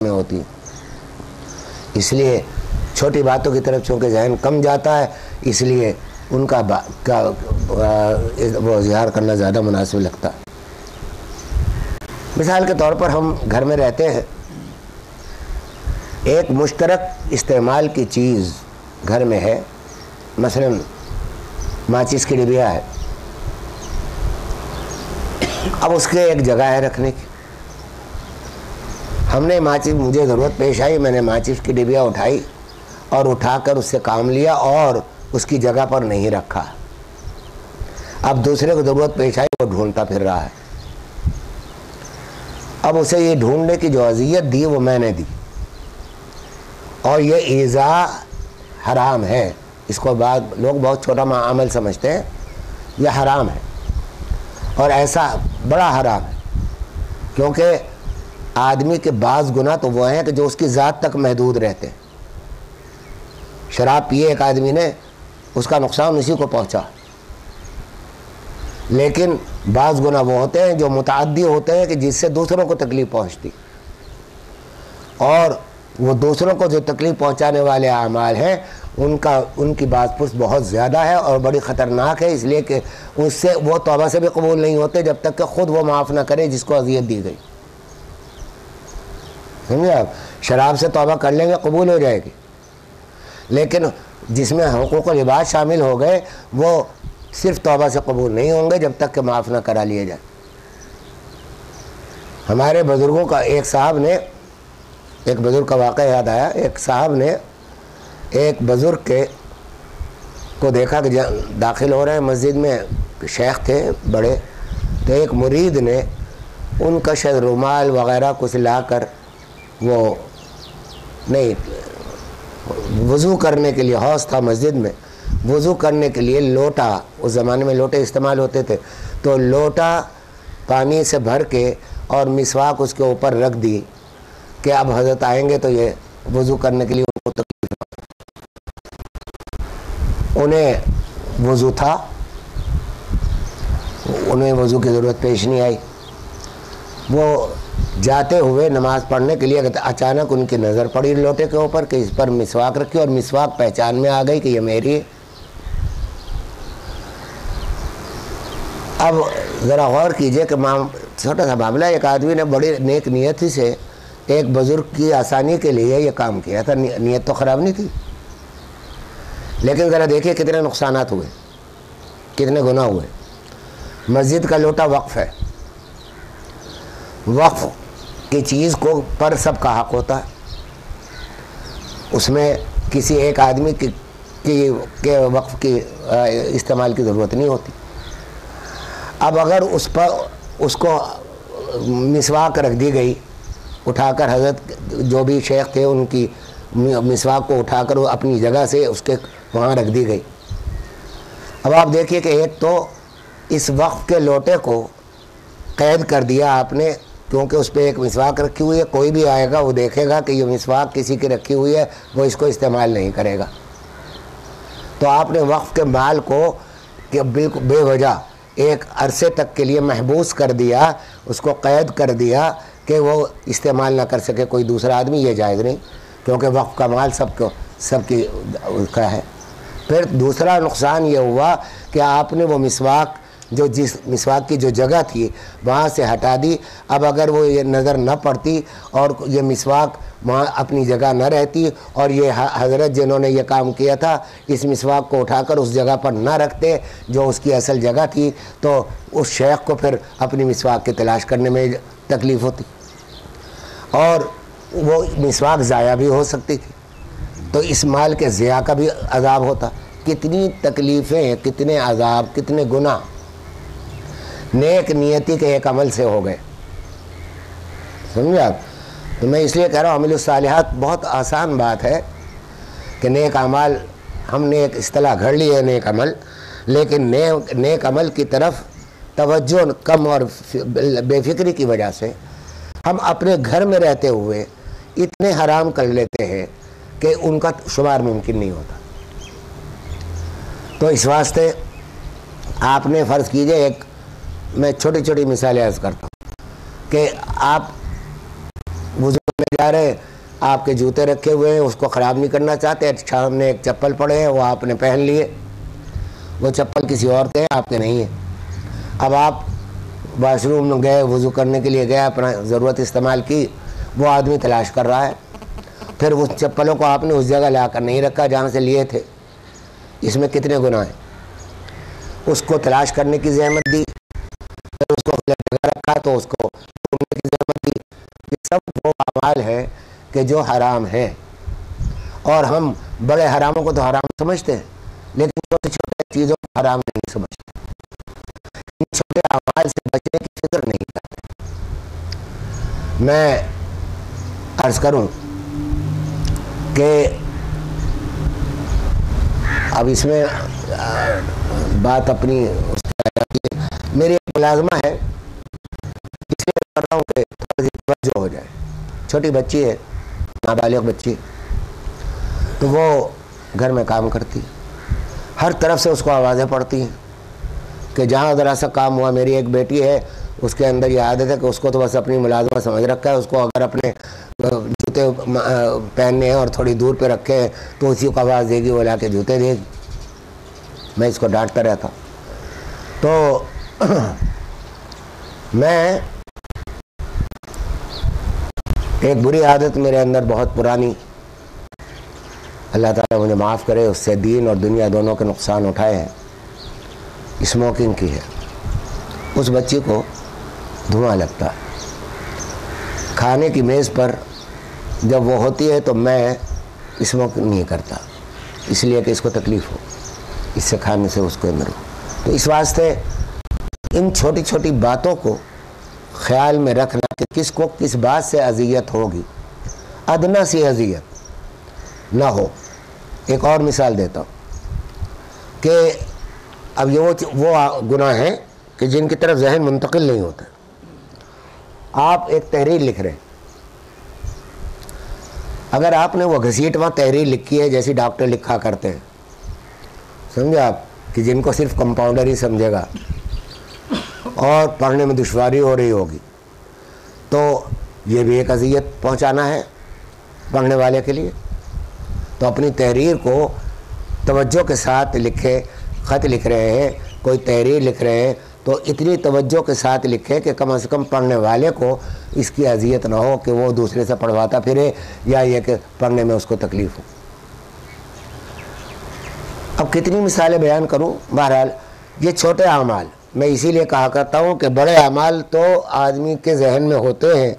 میں ہوتی، اس لیے چھوٹی باتوں کی طرف چونکہ ذہن کم جاتا ہے، اس لیے ان کا وہ اظہار کرنا زیادہ مناسب لگتا ہے۔ مثال کے طور پر ہم گھر میں رہتے ہیں، ایک مشترک استعمال کی چیز گھر میں ہے، مثلا ماچس کی ڈبیا ہے، اب اس کے ایک جگہ ہے رکھنے کی، ہم نے ماچس، مجھے ضرورت پیش آئی، میں نے ماچس کی ڈبیا اٹھائی اور اٹھا کر اس سے کام لیا اور اس کی جگہ پر نہیں رکھا، اب دوسرے کو ضرورت پیش آئی، وہ ڈھونڈتا پھر رہا ہے، اب اسے یہ ڈھونڈنے کی جو اذیت دی وہ میں نے دی، اور یہ ایذا حرام ہے، اس کو بعض لوگ بہت چھوٹا عمل سمجھتے ہیں، یہ حرام ہے، اور ایسا بڑا حرام ہے، کیونکہ آدمی کے بعض گناہ تو وہ ہیں کہ جو اس کی ذات تک محدود رہتے ہیں۔ شراب پیے ایک آدمی نے، اس کا نقصان اسی کو پہنچا، لیکن بعض گناہ وہ ہوتے ہیں جو متعدی ہوتے ہیں کہ جس سے دوسروں کو تکلیف پہنچتی، اور وہ دوسروں کو جو تکلیف پہنچانے والے اعمال ہیں ان کی باز پرس بہت زیادہ ہے اور بڑی خطرناک ہے، اس لیے کہ اس سے وہ توبہ سے بھی قبول نہیں ہوتے جب تک کہ خود وہ معاف نہ کرے جس کو اذیت دی گئی۔ سمجھے آپ؟ شراب سے توبہ کر لیں گے قبول ہو جائے گی، لیکن جس میں حقوق و لباس شامل ہو گئے وہ صرف توبہ سے قبول نہیں ہوں گے جب تک کہ معاف نہ کرا لیا جائے۔ ہمارے بزرگوں کا ایک بزرگ کا واقعہ یاد آیا، ایک صاحب نے ایک بزرگ کو دیکھا کہ داخل ہو رہے ہیں مسجد میں، شیخ تھے بڑے، تو ایک مرید نے ان کا شاید رومال وغیرہ کچھ لا کر، وہ نہیں وضو کرنے کے لیے، حوض تھا مسجد میں، وضو کرنے کے لیے لوٹا، اس زمانے میں لوٹے استعمال ہوتے تھے، تو لوٹا پانی سے بھر کے اور مسواک اس کے اوپر رکھ دی کہ اب حضرت آئیں گے تو یہ وضو کرنے کے لیے ان کو تکلیف نہ، انہیں وضو تھا، انہیں وضو کی ضرورت پیش نہیں آئی، وہ جاتے ہوئے نماز پڑھنے کے لیے اچانک ان کی نظر پڑی لوٹے کے اوپر کہ اس پر مسواک رکھی، اور مسواک پہچان میں آ گئی کہ یہ میری ہے۔ اب ذرا غور کیجئے کہ چھوٹا سا معاملہ، ایک آدمی نے بڑی نیک نیتی سے ایک بزرگ کی آسانی کے لیے یہ کام کیا تھا، نیت تو خراب نہیں تھی، لیکن ذرا دیکھیے کتنے نقصانات ہوئے، کتنے گناہ ہوئے۔ مسجد کا لوٹا وقف ہے، وقف کی چیز کو پر سب کا حق ہوتا ہے، اس میں کسی ایک آدمی کے وقف کی استعمال کی ضرورت نہیں ہوتی۔ اب اگر اس کو مسواک رکھ دی گئی، اٹھا کر حضرت جو بھی شیخ تھے ان کی مسواک کو اٹھا کر وہ اپنی جگہ سے اس کے وہاں رکھ دی گئی، اب آپ دیکھیے کہ ایک تو اس وقف کے لوٹے کو قید کر دیا آپ نے، کیونکہ اس پہ ایک مسواک رکھی ہوئی ہے، کوئی بھی آئے گا وہ دیکھے گا کہ یہ مسواک کسی کی رکھی ہوئی ہے، وہ اس کو استعمال نہیں کرے گا، تو آپ نے وقف کے مال کو کہ بالکل بے وجہ ایک عرصے تک کے لیے محبوس کر دیا، اس کو قید کر دیا کہ وہ استعمال نہ کر سکے کوئی دوسرا آدمی، یہ جائز نہیں، کیونکہ وقف کا مال سب کی کا ہے۔ پھر دوسرا نقصان یہ ہوا کہ آپ نے وہ مسواک جس مسواک کی جو جگہ تھی وہاں سے ہٹا دی، اب اگر وہ یہ نظر نہ پڑتی اور یہ مسواک وہاں اپنی جگہ نہ رہتی اور یہ حضرت جنہوں نے یہ کام کیا تھا اس مسواک کو اٹھا کر اس جگہ پر نہ رکھتے جو اس کی اصل جگہ تھی، تو اس شیخ کو پھر اپنی مسواک کی تلاش کرنے میں تکلیف ہوتی اور وہ مسواک ضائع بھی ہو سکتی تھی، تو اس مال کے ضیاع کا بھی عذاب ہوتا۔ کتنی تکلیفیں، کتنے عذاب، کتنے گناہ نیک نیتی کے ایک عمل سے ہو گئے، سمجھے آپ؟ تو میں اس لیے کہہ رہا ہوں عمل الصالحات بہت آسان بات ہے کہ نیک اعمال، ہم نے ایک اصطلاح گھڑ لی ہے نیک عمل، لیکن نیک عمل کی طرف توجہ کم اور بے فکری کی وجہ سے ہم اپنے گھر میں رہتے ہوئے اتنے حرام کر لیتے ہیں کہ ان کا شمار ممکن نہیں ہوتا۔ تو اس واسطے آپ نے فرض کیجئے، ایک میں چھوٹی چھوٹی مثالیں عرض کرتا ہوں کہ آپ وضو میں جا رہے آپ کے جوتے رکھے ہوئے ہیں، اس کو خراب نہیں کرنا چاہتے، سامنے ایک چپل پڑے ہیں، وہ آپ نے پہن لیے، وہ چپل کسی اور کے ہیں، آپ کے نہیں ہیں۔ اب آپ واش روم میں گئے، وضو کرنے کے لیے گئے، اپنا ضرورت استعمال کی، وہ آدمی تلاش کر رہا ہے، پھر اس چپلوں کو آپ نے اس جگہ لا کر نہیں رکھا جہاں سے لیے تھے، اس میں کتنے گناہ ہیں؟ اس کو تلاش کرنے کی زحمت دی، پھر اس کو جگہ رکھا تو اس کو ڈھونڈنے کی زحمت دی۔ یہ سب وہ اعمال ہیں کہ جو حرام ہیں، اور ہم بڑے حراموں کو تو حرام سمجھتے ہیں، لیکن چھوٹے چھوٹے چیزوں کو حرام نہیں سمجھتے، ان چھوٹے اعمال سے بچنے کی فکر نہیں کرتے۔ میں عرض کروں کہ اب اس میں بات اپنی میری ایک ملازمہ ہے، اس لیے کر رہا ہوں کہ تھوڑی سی توجہ ہو جائے۔ چھوٹی بچی ہے، نابالغ بچی، تو وہ گھر میں کام کرتی، ہر طرف سے اس کو آوازیں پڑتی ہیں کہ جہاں ذرا سا کام ہوا، میری ایک بیٹی ہے، اس کے اندر یہ عادت ہے کہ اس کو تو بس اپنی ملازمہ سمجھ رکھا ہے، اس کو اگر اپنے جوتے پہننے ہیں اور تھوڑی دور پہ رکھے ہیں تو اسی کو آواز دے گی، وہ لا کے جوتے دے گی۔ میں اس کو ڈانٹتا رہتا ہوں۔ تو میں ایک بری عادت میرے اندر بہت پرانی، اللہ تعالیٰ مجھے معاف کرے، اس سے دین اور دنیا دونوں کے نقصان اٹھائے ہیں، اسموکنگ کی ہے۔ اس بچی کو دھواں لگتا ہے، کھانے کی میز پر جب وہ ہوتی ہے تو میں اسموک نہیں کرتا، اس لیے کہ اس کو تکلیف ہو، اس سے کھانے سے اس کو اندر ہو۔ تو اس واسطے ان چھوٹی چھوٹی باتوں کو خیال میں رکھنا کہ کس کو کس بات سے اذیت ہوگی، ادنا سی اذیت نہ ہو۔ ایک اور مثال دیتا ہوں کہ اب یہ وہ گناہ ہیں کہ جن کی طرف ذہن منتقل نہیں ہوتا۔ آپ ایک تحریر لکھ رہے ہیں، اگر آپ نے وہ گھسیٹواں تحریر لکھی ہے جیسی ڈاکٹر لکھا کرتے ہیں، سمجھے آپ، کہ جن کو صرف کمپاؤنڈر ہی سمجھے گا اور پڑھنے میں دشواری ہو رہی ہوگی، تو یہ بھی ایک اذیت پہنچانا ہے پڑھنے والے کے لیے۔ تو اپنی تحریر کو توجہ کے ساتھ لکھے، خط لکھ رہے ہیں، کوئی تحریر لکھ رہے ہیں تو اتنی توجہ کے ساتھ لکھے کہ کم از کم پڑھنے والے کو اس کی اذیت نہ ہو کہ وہ دوسرے سے پڑھواتا پھرے، یا یہ کہ پڑھنے میں اس کو تکلیف ہو۔ اب کتنی مثالیں بیان کروں، بہرحال یہ چھوٹے اعمال، میں اسی لیے کہا کرتا ہوں کہ بڑے اعمال تو آدمی کے ذہن میں ہوتے ہیں